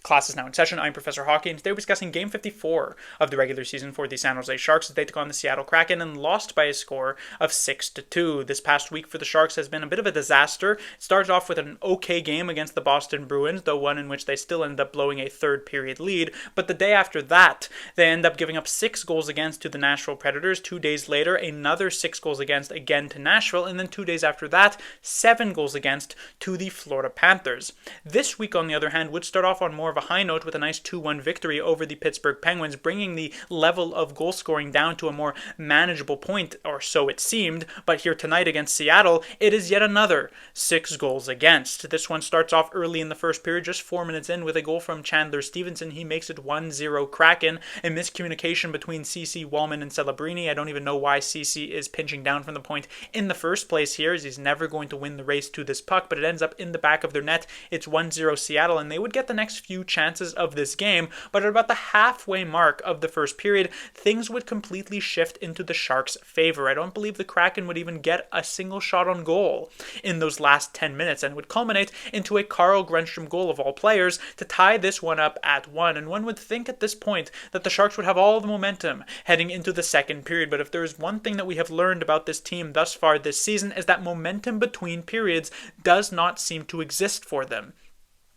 Class is now in session. I'm Professor Hockey, and today we're discussing Game 54 of the regular season for the San Jose Sharks as they took on the Seattle Kraken and lost by a score of 6-2. This past week for the Sharks has been a bit of a disaster. It started off with an okay game against the Boston Bruins, though one in which they still ended up blowing a third period lead. But the day after that, they end up giving up 6 goals against to the Nashville Predators. 2 days later, another 6 goals against again to Nashville, and then 2 days after that, 7 goals against to the Florida Panthers. This week, on the other hand, would start off on more of a high note with a nice 2-1 victory over the Pittsburgh Penguins, bringing the level of goal scoring down to a more manageable point, or so it seemed. But here tonight against Seattle, it is yet another 6 goals against. This one starts off early in the first period, just 4 minutes in, with a goal from Chandler Stevenson. He makes it 1-0 Kraken. A miscommunication between CC, Wallman, and Celebrini. I don't even know why CC is pinching down from the point in the first place here, as he's never going to win the race to this puck, but it ends up in the back of their net. It's 1-0 Seattle, and they would get the next few chances of this game, but at about the halfway mark of the first period, things would completely shift into the Sharks' favor. I don't believe the Kraken would even get a single shot on goal in those last 10 minutes, and would culminate into a Carl Grundstrom goal of all players to tie this one up at 1. And one would think at this point that the Sharks would have all the momentum heading into the second period, but if there is one thing that we have learned about this team thus far this season, is that momentum between periods does not seem to exist for them.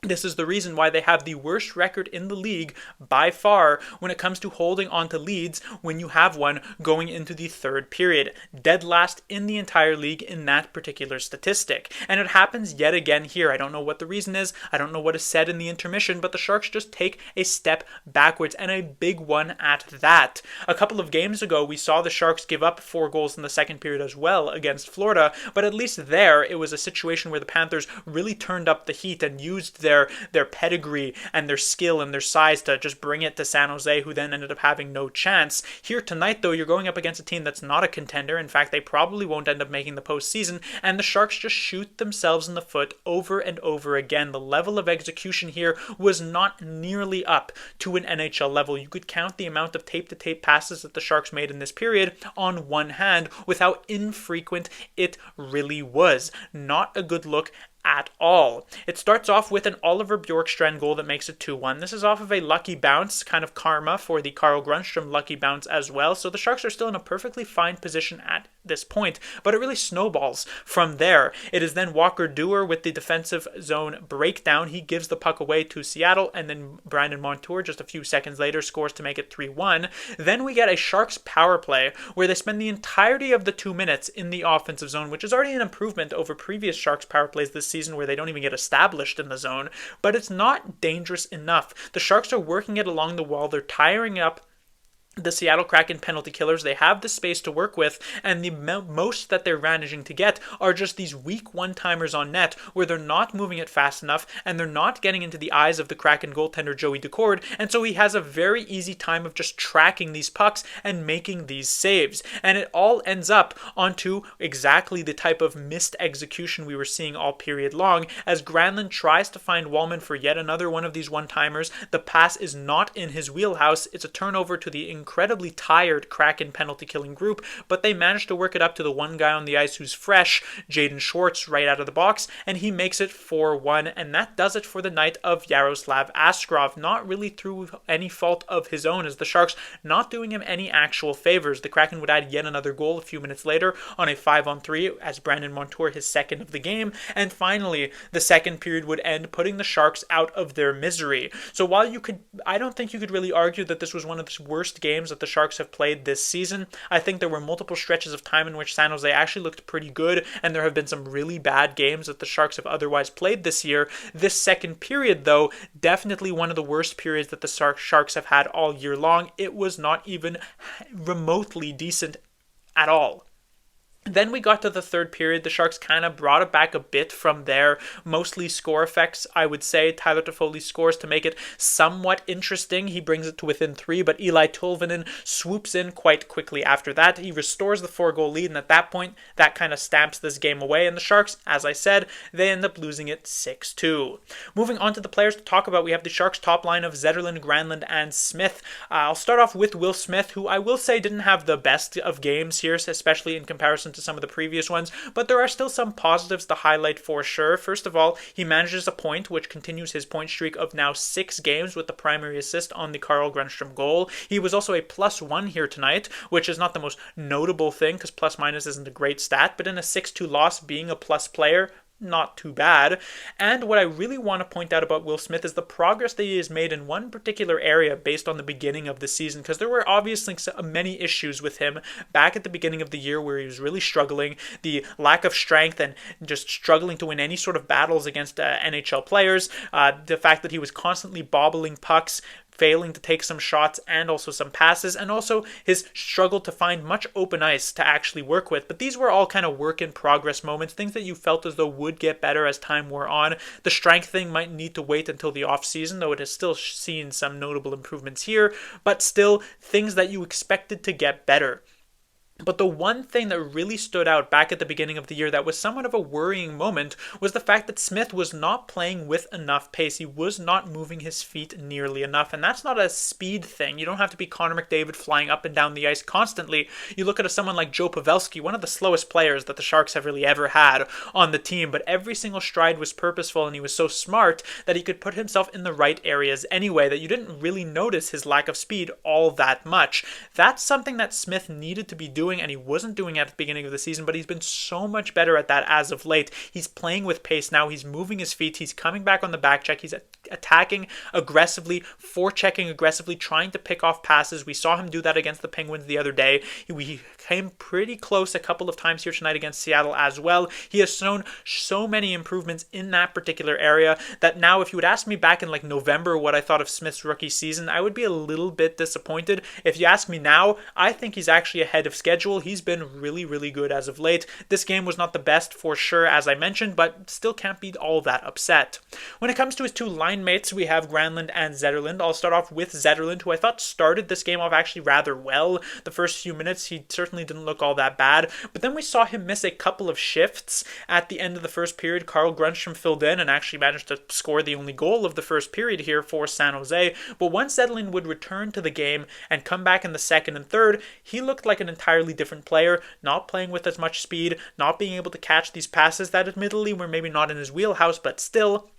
This is the reason why they have the worst record in the league by far when it comes to holding on to leads when you have one going into the third period. Dead last in the entire league in that particular statistic. And it happens yet again here. I don't know what the reason is. I don't know what is said in the intermission, but the Sharks just take a step backwards, and a big one at that. A couple of games ago, we saw the Sharks give up 4 goals in the second period as well against Florida, but at least there it was a situation where the Panthers really turned up the heat and used their pedigree and their skill and their size to just bring it to San Jose, who then ended up having no chance. Here tonight, though, you're going up against a team that's not a contender. In fact, they probably won't end up making the postseason, and the Sharks just shoot themselves in the foot over and over again. The level of execution here was not nearly up to an NHL level. You could count the amount of tape-to-tape passes that the Sharks made in this period on one hand with how infrequent it really was. Not a good look at all. It starts off with an Oliver Bjorkstrand goal that makes it 2-1. This is off of a lucky bounce, kind of karma for the Carl Grundstrom lucky bounce as well. So the Sharks are still in a perfectly fine position at this point, but it really snowballs from there. It is then Walker Duehr with the defensive zone breakdown. He gives the puck away to Seattle, and then Brandon Montour just a few seconds later scores to make it 3-1. Then we get a Sharks power play where they spend the entirety of the 2 minutes in the offensive zone, which is already an improvement over previous Sharks power plays this season where they don't even get established in the zone, but it's not dangerous enough. The Sharks are working it along the wall. They're tiring up the Seattle Kraken penalty killers. They have the space to work with, and the most that they're managing to get are just these weak one-timers on net where they're not moving it fast enough and they're not getting into the eyes of the Kraken goaltender Joey Daccord, and so he has a very easy time of just tracking these pucks and making these saves. And it all ends up onto exactly the type of missed execution we were seeing all period long, as Granlund tries to find Wallman for yet another one of these one-timers. The pass is not in his wheelhouse. It's a turnover to the incredibly tired Kraken penalty-killing group, but they managed to work it up to the one guy on the ice who's fresh, Jaden Schwartz, right out of the box, and he makes it 4-1, and that does it for the night of Yaroslav Askarov, not really through any fault of his own, as the Sharks not doing him any actual favors. The Kraken would add yet another goal a few minutes later on a 5-on-3 as Brandon Montour, his second of the game, and finally the second period would end, putting the Sharks out of their misery. So while I don't think you could really argue that this was one of the worst games that the Sharks have played this season. I think there were multiple stretches of time in which San Jose actually looked pretty good, and there have been some really bad games that the Sharks have otherwise played this year. This second period, though, definitely one of the worst periods that the Sharks have had all year long. It was not even remotely decent at all. Then we got to the third period. The Sharks kind of brought it back a bit from there. Mostly score effects, I would say. Tyler Toffoli scores to make it somewhat interesting. He brings it to within 3, but Eli Tolvanen swoops in quite quickly after that. He restores the 4-goal lead, and at that point, that kind of stamps this game away. And the Sharks, as I said, they end up losing it 6-2. Moving on to the players to talk about, we have the Sharks top line of Zetterlund, Granlund, and Smith. I'll start off with Will Smith, who I will say didn't have the best of games here, especially in comparison to some of the previous ones, but there are still some positives to highlight for sure. First of all, he manages a point, which continues his point streak of now 6 games with the primary assist on the Carl Grundstrom goal. He was also a +1 here tonight, which is not the most notable thing because plus minus isn't a great stat, but in a 6-2 loss, being a plus player, not too bad. And what I really want to point out about Will Smith is the progress that he has made in one particular area based on the beginning of the season, because there were obviously many issues with him back at the beginning of the year where he was really struggling, the lack of strength and just struggling to win any sort of battles against NHL players, the fact that he was constantly bobbling pucks, failing to take some shots and also some passes, and also his struggle to find much open ice to actually work with. But these were all kind of work in progress moments, things that you felt as though would get better as time wore on. The strength thing might need to wait until the off season, though it has still seen some notable improvements here, but still things that you expected to get better. But the one thing that really stood out back at the beginning of the year that was somewhat of a worrying moment was the fact that Smith was not playing with enough pace. He was not moving his feet nearly enough, and that's not a speed thing. You don't have to be Connor McDavid flying up and down the ice constantly. You look at someone like Joe Pavelski, one of the slowest players that the Sharks have really ever had on the team, but every single stride was purposeful, and he was so smart that he could put himself in the right areas anyway, that you didn't really notice his lack of speed all that much. That's something that Smith needed to be doing, and he wasn't doing at the beginning of the season, but he's been so much better at that as of late. He's playing with pace now, he's moving his feet, he's coming back on the back check, he's attacking aggressively, forechecking aggressively, trying to pick off passes. We saw him do that against the Penguins the other day. We came pretty close a couple of times here tonight against Seattle as well. He has shown so many improvements in that particular area that now if you would ask me back in like November what I thought of Smith's rookie season, I would be a little bit disappointed. If you ask me now, I think he's actually ahead of schedule. He's been really, really good as of late. This game was not the best for sure, as I mentioned, but still can't be all that upset. When it comes to his two line mates, we have Granlund and Zetterlund. I'll start off with Zetterlund, who I thought started this game off actually rather well. The first few minutes, he certainly didn't look all that bad, but then we saw him miss a couple of shifts at the end of the first period. Carl Grundstrom filled in and actually managed to score the only goal of the first period here for San Jose, but once Zetterlund would return to the game and come back in the second and third, he looked like an entirely different player, not playing with as much speed, not being able to catch these passes that admittedly were maybe not in his wheelhouse, but still.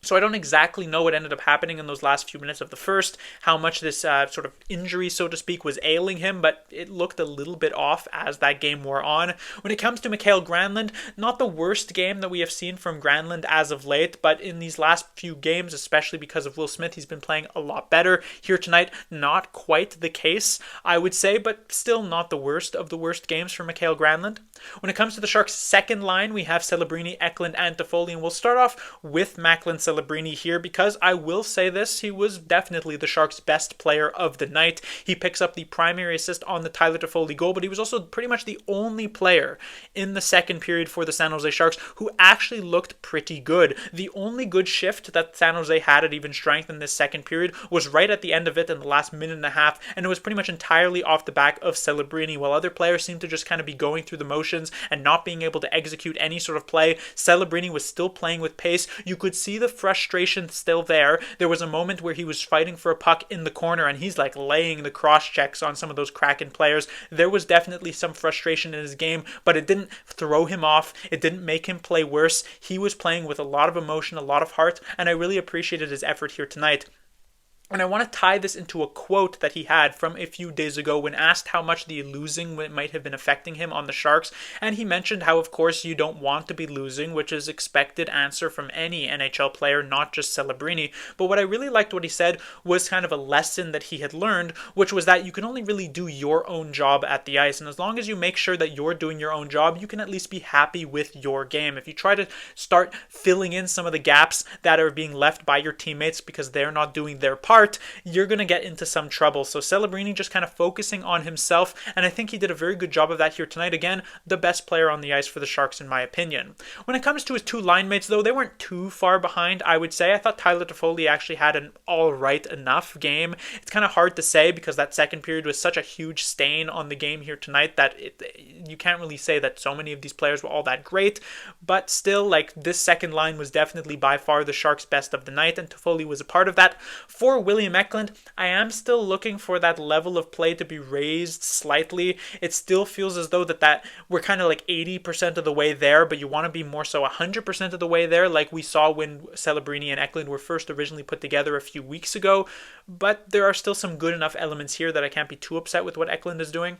So I don't exactly know what ended up happening in those last few minutes of the first, how much this sort of injury, so to speak, was ailing him, but it looked a little bit off as that game wore on. When it comes to Mikael Granlund, not the worst game that we have seen from Granlund as of late, but in these last few games, especially because of Will Smith, he's been playing a lot better. Here tonight, not quite the case, I would say, but still not the worst of the worst games for Mikael Granlund. When it comes to the Sharks' second line, we have Celebrini, Eklund, and Toffoli, and we'll start off with Macklin Celebrini here because I will say this, he was definitely the Sharks' best player of the night. He picks up the primary assist on the Tyler Toffoli goal, but he was also pretty much the only player in the second period for the San Jose Sharks who actually looked pretty good. The only good shift that San Jose had at even strength in this second period was right at the end of it in the last minute and a half, and it was pretty much entirely off the back of Celebrini. While other players seemed to just kind of be going through the motions and not being able to execute any sort of play, Celebrini was still playing with pace. You could see the frustration still there. There was a moment where he was fighting for a puck in the corner and he's like laying the cross checks on some of those Kraken players. There was definitely some frustration in his game, but it didn't throw him off. It didn't make him play worse. He was playing with a lot of emotion, a lot of heart, and I really appreciated his effort here tonight. And I want to tie this into a quote that he had from a few days ago when asked how much the losing might have been affecting him on the Sharks. And he mentioned how, of course, you don't want to be losing, which is expected answer from any NHL player, not just Celebrini. But what I really liked what he said was kind of a lesson that he had learned, which was that you can only really do your own job at the ice. And as long as you make sure that you're doing your own job, you can at least be happy with your game. If you try to start filling in some of the gaps that are being left by your teammates because they're not doing their part, you're going to get into some trouble. So Celebrini just kind of focusing on himself, and I think he did a very good job of that here tonight. Again, the best player on the ice for the Sharks in my opinion. When it comes to his two line mates, though, they weren't too far behind, I would say. I thought Tyler Toffoli actually had an alright enough game. It's kind of hard to say because that second period was such a huge stain on the game here tonight that you can't really say that so many of these players were all that great, but still, like, this second line was definitely by far the Sharks' best of the night, and Toffoli was a part of that. For William Eklund, I am still looking for that level of play to be raised slightly. It still feels as though that we're kind of like 80% of the way there, but you want to be more so 100% of the way there, like we saw when Celebrini and Eklund were first originally put together a few weeks ago. But there are still some good enough elements here that I can't be too upset with what Eklund is doing.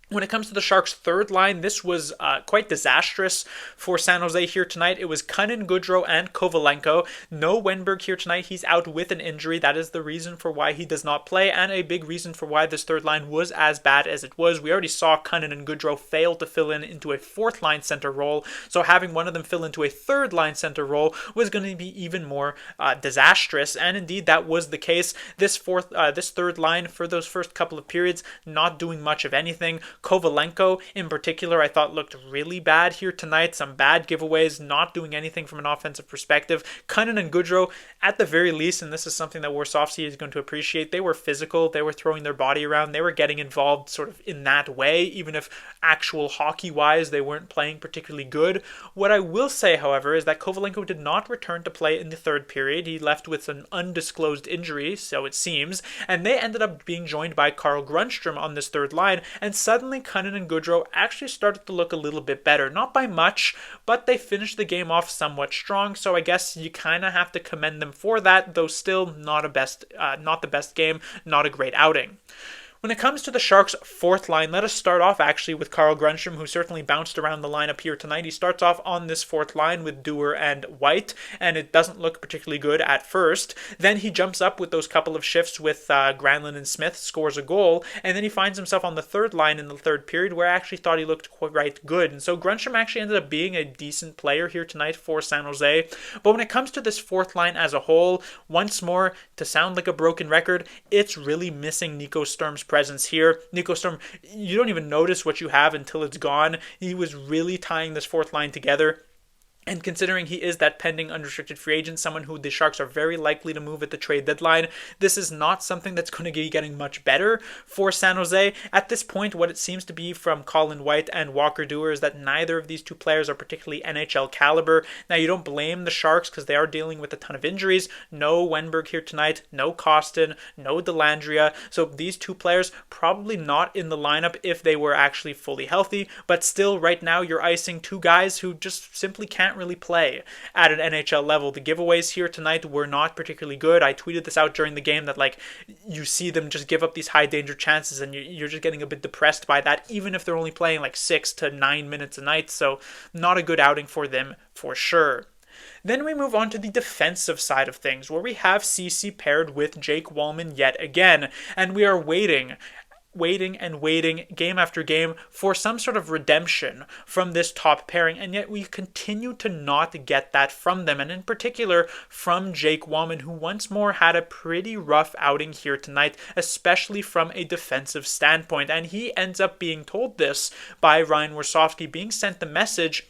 When it comes to the Sharks' third line, this was quite disastrous for San Jose here tonight. It was Kunin, Goodrow, and Kovalenko. No Wenberg here tonight. He's out with an injury. That is the reason for why he does not play, and a big reason for why this third line was as bad as it was. We already saw Kunin and Goodrow fail to fill into a fourth line center role, so having one of them fill into a third line center role was going to be even more disastrous, and indeed that was the case. This third line for those first couple of periods, not doing much of anything. Kovalenko, in particular, I thought looked really bad here tonight. Some bad giveaways, not doing anything from an offensive perspective. Kunin and Goodrow, at the very least, and this is something that Warsofsky is going to appreciate, they were physical, they were throwing their body around, they were getting involved sort of in that way, even if actual hockey-wise they weren't playing particularly good. What I will say, however, is that Kovalenko did not return to play in the third period. He left with an undisclosed injury, so it seems, and they ended up being joined by Carl Grundstrom on this third line, and suddenly Kunin and Goodrow actually started to look a little bit better. Not by much, but they finished the game off somewhat strong, so I guess you kind of have to commend them for that, though still not the best game, not a great outing. When it comes to the Sharks' fourth line, let us start off actually with Carl Grundstrom, who certainly bounced around the lineup here tonight. He starts off on this fourth line with Dewar and White, and it doesn't look particularly good at first. Then he jumps up with those couple of shifts with Granlund and Smith, scores a goal, and then he finds himself on the third line in the third period, where I actually thought he looked quite good. And so Grundstrom actually ended up being a decent player here tonight for San Jose. But when it comes to this fourth line as a whole, once more, to sound like a broken record, it's really missing Nico Sturm's presence here. Nico Sturm, you don't even notice what you have until it's gone. He was really tying this fourth line together. And considering he is that pending unrestricted free agent, someone who the Sharks are very likely to move at the trade deadline, this is not something that's going to be getting much better for San Jose. At this point, what it seems to be from Colin White and Walker Dewar is that neither of these two players are particularly NHL caliber. Now, you don't blame the Sharks because they are dealing with a ton of injuries. No Wenberg here tonight, no Kostin, no Dellandrea. So these two players probably not in the lineup if they were actually fully healthy, but still right now you're icing two guys who just simply can't really play at an NHL level. The giveaways here tonight were not particularly good. I tweeted this out during the game that you see them just give up these high danger chances and you're just getting a bit depressed by that, even if they're only playing 6 to 9 minutes a night. So not a good outing for them for sure. Then we move on to the defensive side of things, where we have CC paired with Jake Wallman yet again, and we are waiting game after game for some sort of redemption from this top pairing, and yet we continue to not get that from them, and in particular from Jake Wallman, who once more had a pretty rough outing here tonight, especially from a defensive standpoint, and he ends up being told this by Ryan Warsofsky, being sent the message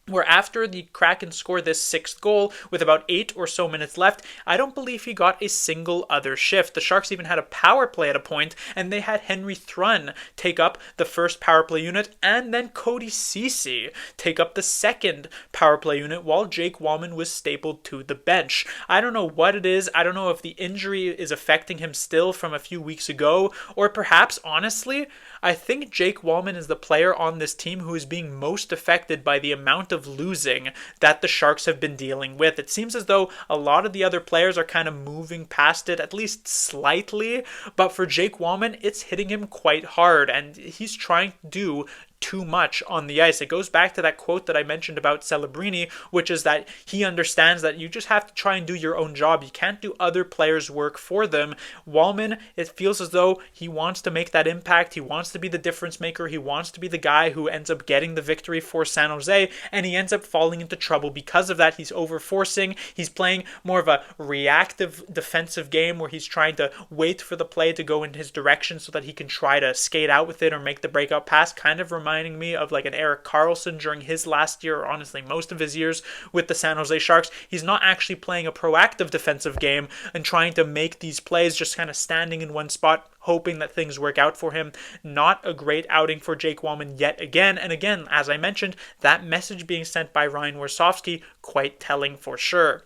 where after the Kraken scored this sixth goal with about 8 or so minutes left, I don't believe he got a single other shift. The Sharks even had a power play at a point, and they had Henry Thrun take up the first power play unit, and then Cody Ceci take up the second power play unit while Jake Wallman was stapled to the bench. I don't know what it is. I don't know if the injury is affecting him still from a few weeks ago, or perhaps, honestly, I think Jake Wallman is the player on this team who is being most affected by the amount of losing that the Sharks have been dealing with. It seems as though a lot of the other players are kind of moving past it, at least slightly, but for Jake Wallman, it's hitting him quite hard, and he's trying to do too much on the ice. It goes back to that quote that I mentioned about Celebrini, which is that he understands that you just have to try and do your own job. You can't do other players' work for them. Wallman, it feels as though he wants to make that impact. He wants to be the difference maker. He wants to be the guy who ends up getting the victory for San Jose, and he ends up falling into trouble because of that. He's overforcing. He's playing more of a reactive defensive game where he's trying to wait for the play to go in his direction so that he can try to skate out with it or make the breakout pass, kind of reminding me of an Erik Karlsson during his last year, or honestly most of his years with the San Jose Sharks. He's not actually playing a proactive defensive game and trying to make these plays, just kind of standing in one spot, hoping that things work out for him. Not a great outing for Jake Wallman yet again. And again, as I mentioned, that message being sent by Ryan Warsofsky, quite telling for sure.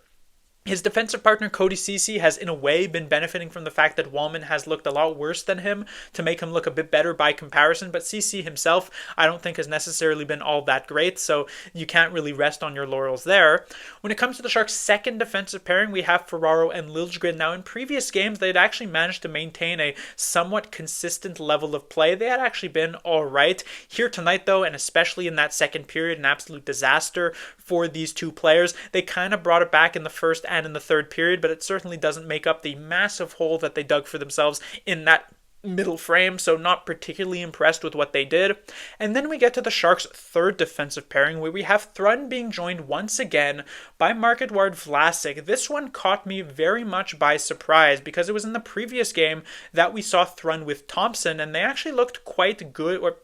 His defensive partner Cody Ceci has in a way been benefiting from the fact that Wallman has looked a lot worse than him to make him look a bit better by comparison, but Ceci himself I don't think has necessarily been all that great, so you can't really rest on your laurels there. When it comes to the Sharks' second defensive pairing, we have Ferraro and Liljegren. Now in previous games they'd actually managed to maintain a somewhat consistent level of play. They had actually been alright. Here tonight though, and especially in that second period, an absolute disaster for these two players. They kind of brought it back in the first and in the third period, but it certainly doesn't make up the massive hole that they dug for themselves in that middle frame, so not particularly impressed with what they did. And then we get to the Sharks' third defensive pairing, where we have Thrun being joined once again by Marc-Edouard Vlasic. This one caught me very much by surprise because it was in the previous game that we saw Thrun with Thompson, and they actually looked quite good, or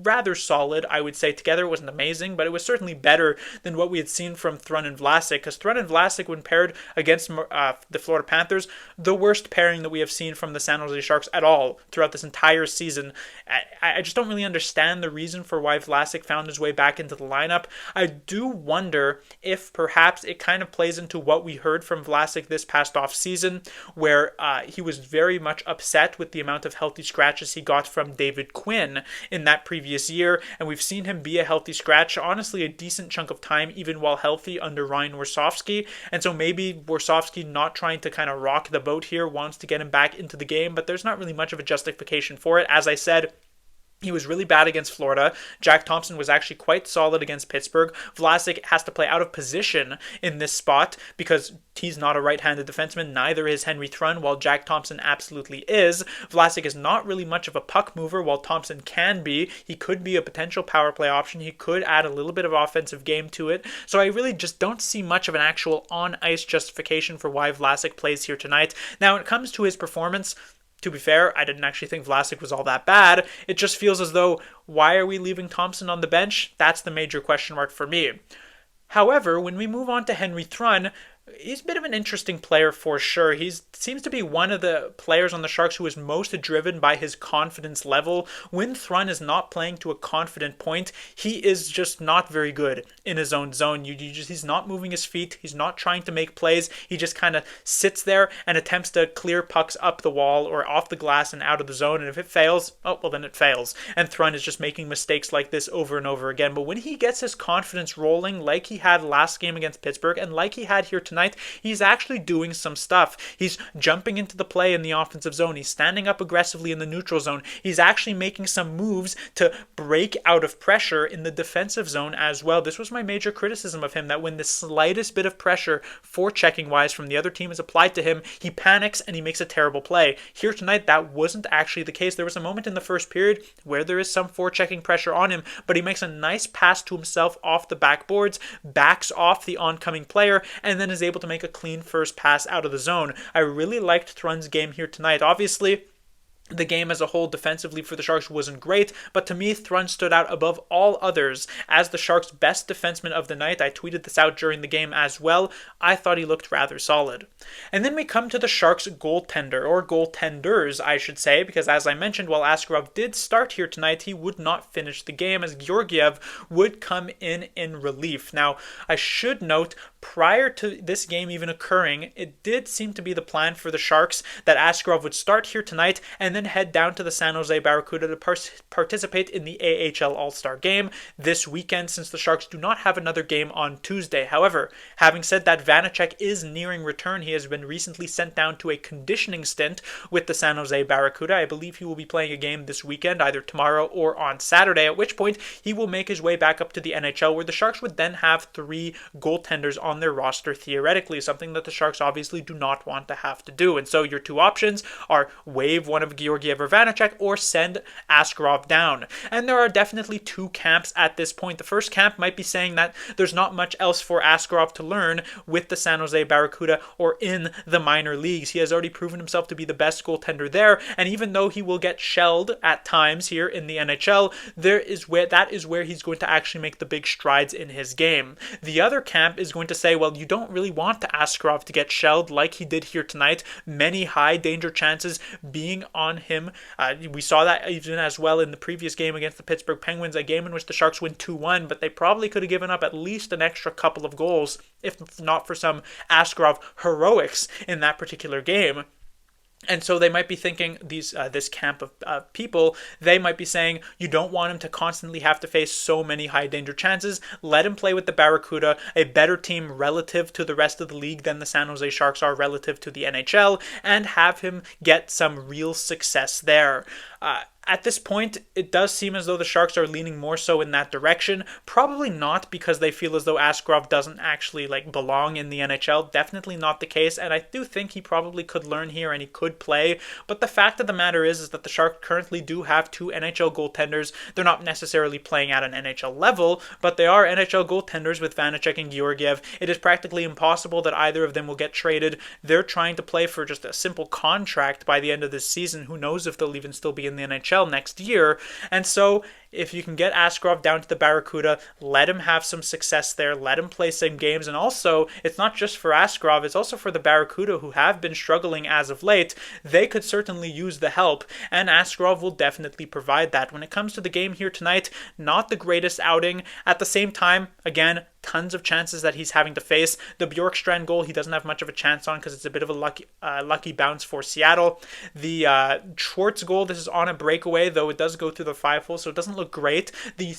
rather solid, I would say. Together it wasn't amazing, but it was certainly better than what we had seen from Thrun and Vlasic, because Thrun and Vlasic, when paired against the Florida Panthers, the worst pairing that we have seen from the San Jose Sharks at all throughout this entire season. I just don't really understand the reason for why Vlasic found his way back into the lineup. I do wonder if perhaps it kind of plays into what we heard from Vlasic this past off season, where he was very much upset with the amount of healthy scratches he got from David Quinn in that previous year, and we've seen him be a healthy scratch, honestly a decent chunk of time, even while healthy under Ryan Warsofsky, and so maybe Warsofsky, not trying to kind of rock the boat here, wants to get him back into the game, but there's not really much of a justification for it. As I said, he was really bad against Florida. Jack Thompson was actually quite solid against Pittsburgh. Vlasic has to play out of position in this spot because he's not a right-handed defenseman. Neither is Henry Thrun, while Jack Thompson absolutely is. Vlasic is not really much of a puck mover, while Thompson can be. He could be a potential power play option. He could add a little bit of offensive game to it. So I really just don't see much of an actual on-ice justification for why Vlasic plays here tonight. Now, when it comes to his performance, to be fair, I didn't actually think Vlasic was all that bad. It just feels as though, why are we leaving Thompson on the bench? That's the major question mark for me. However, when we move on to Henry Thrun, he's a bit of an interesting player for sure. He seems to be one of the players on the Sharks who is most driven by his confidence level. When Thrun is not playing to a confident point, he is just not very good in his own zone. He's not moving his feet. He's not trying to make plays. He just kind of sits there and attempts to clear pucks up the wall or off the glass and out of the zone. And if it fails, oh, well, then it fails. And Thrun is just making mistakes like this over and over again. But when he gets his confidence rolling like he had last game against Pittsburgh and like he had here tonight, he's actually doing some stuff. He's jumping into the play in the offensive zone. He's standing up aggressively in the neutral zone. He's actually making some moves to break out of pressure in the defensive zone as well. This was my major criticism of him, that when the slightest bit of pressure forechecking wise from the other team is applied to him, he panics and he makes a terrible play. Here tonight, that wasn't actually the case. There was a moment in the first period where there is some forechecking pressure on him, but he makes a nice pass to himself off the backboards, backs off the oncoming player, and then is able to make a clean first pass out of the zone. I really liked Thrun's game here tonight. Obviously, the game as a whole defensively for the Sharks wasn't great, but to me, Thrun stood out above all others as the Sharks' best defenseman of the night. I tweeted this out during the game as well. I thought he looked rather solid. And then we come to the Sharks' goaltender, or goaltenders, I should say, because as I mentioned, while Askarov did start here tonight, he would not finish the game as Georgiev would come in relief. Now, I should note, prior to this game even occurring, it did seem to be the plan for the Sharks that Askarov would start here tonight and then head down to the San Jose Barracuda to participate in the AHL All-Star Game this weekend, since the Sharks do not have another game on Tuesday. However, having said that, Vanacek is nearing return. He has been recently sent down to a conditioning stint with the San Jose Barracuda. I believe he will be playing a game this weekend, either tomorrow or on Saturday, at which point he will make his way back up to the NHL, where the Sharks would then have 3 goaltenders on their roster theoretically, something that the Sharks obviously do not want to have to do. And so your 2 options are waive one of Georgiev or Vanacek, or send Askarov down. And there are definitely 2 camps at this point. The first camp might be saying that there's not much else for Askarov to learn with the San Jose Barracuda or in the minor leagues. He has already proven himself to be the best goaltender there, and even though he will get shelled at times here in the NHL, that is where he's going to actually make the big strides in his game. The other camp is going to say, well, you don't really want Askarov to get shelled like he did here tonight. Many high danger chances being on him. We saw that even as well in the previous game against the Pittsburgh Penguins, a game in which the Sharks win 2-1, but they probably could have given up at least an extra couple of goals, if not for some Askarov heroics in that particular game. And so they might be thinking, this camp of people, they might be saying, you don't want him to constantly have to face so many high danger chances. Let him play with the Barracuda, a better team relative to the rest of the league than the San Jose Sharks are relative to the NHL, and have him get some real success there. At this point, it does seem as though the Sharks are leaning more so in that direction. Probably not because they feel as though Askarov doesn't actually belong in the NHL. Definitely not the case, and I do think he probably could learn here and he could play. But the fact of the matter is that the Sharks currently do have two NHL goaltenders. They're not necessarily playing at an NHL level, but they are NHL goaltenders with Vanecek and Georgiev. It is practically impossible that either of them will get traded. They're trying to play for just a simple contract by the end of this season. Who knows if they'll even still be in the NHL next year. And so if you can get Askarov down to the Barracuda, let him have some success there, let him play some games. And also, it's not just for Askarov, it's also for the Barracuda, who have been struggling as of late. They could certainly use the help, and Askarov will definitely provide that. When it comes to the game here tonight, not the greatest outing. At the same time, again, tons of chances that he's having to face. The Bjorkstrand goal, he doesn't have much of a chance on because it's a bit of a lucky bounce for Seattle. The Schwartz goal, this is on a breakaway, though it does go through the 5-hole, so it doesn't look great. The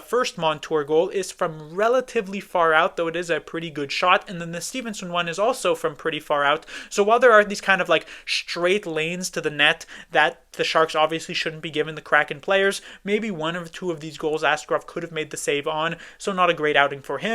first Montour goal is from relatively far out, though it is a pretty good shot, and then the Stevenson one is also from pretty far out. So while there are these kind of straight lanes to the net that the Sharks obviously shouldn't be giving the Kraken players, maybe one or two of these goals Askarov could have made the save on, so not a great outing for him.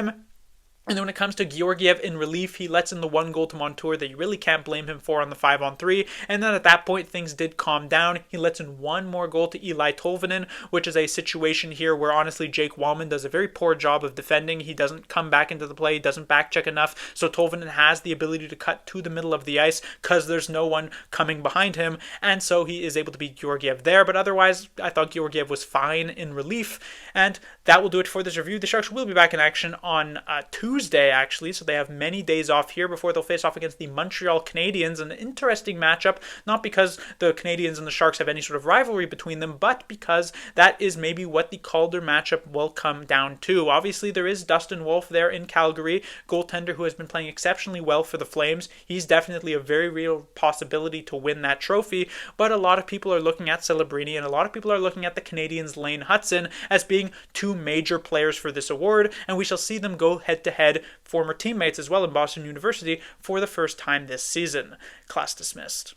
And then when it comes to Georgiev in relief, he lets in the one goal to Montour that you really can't blame him for on the 5-on-3. And then at that point, things did calm down. He lets in one more goal to Eli Tolvanen, which is a situation here where honestly Jake Wallman does a very poor job of defending. He doesn't come back into the play. He doesn't back check enough. So Tolvanen has the ability to cut to the middle of the ice because there's no one coming behind him. And so he is able to beat Georgiev there. But otherwise, I thought Georgiev was fine in relief. And that will do it for this review. The Sharks will be back in action on Tuesday, actually, so they have many days off here before they'll face off against the Montreal Canadiens. An interesting matchup, not because the Canadiens and the Sharks have any sort of rivalry between them, but because that is maybe what the Calder matchup will come down to. Obviously, there is Dustin Wolf there in Calgary, goaltender who has been playing exceptionally well for the Flames. He's definitely a very real possibility to win that trophy, but a lot of people are looking at Celebrini, and a lot of people are looking at the Canadiens' Lane Hudson as being two major players for this award, and we shall see them go head-to-head, former teammates as well in Boston University, for the first time this season. Class dismissed.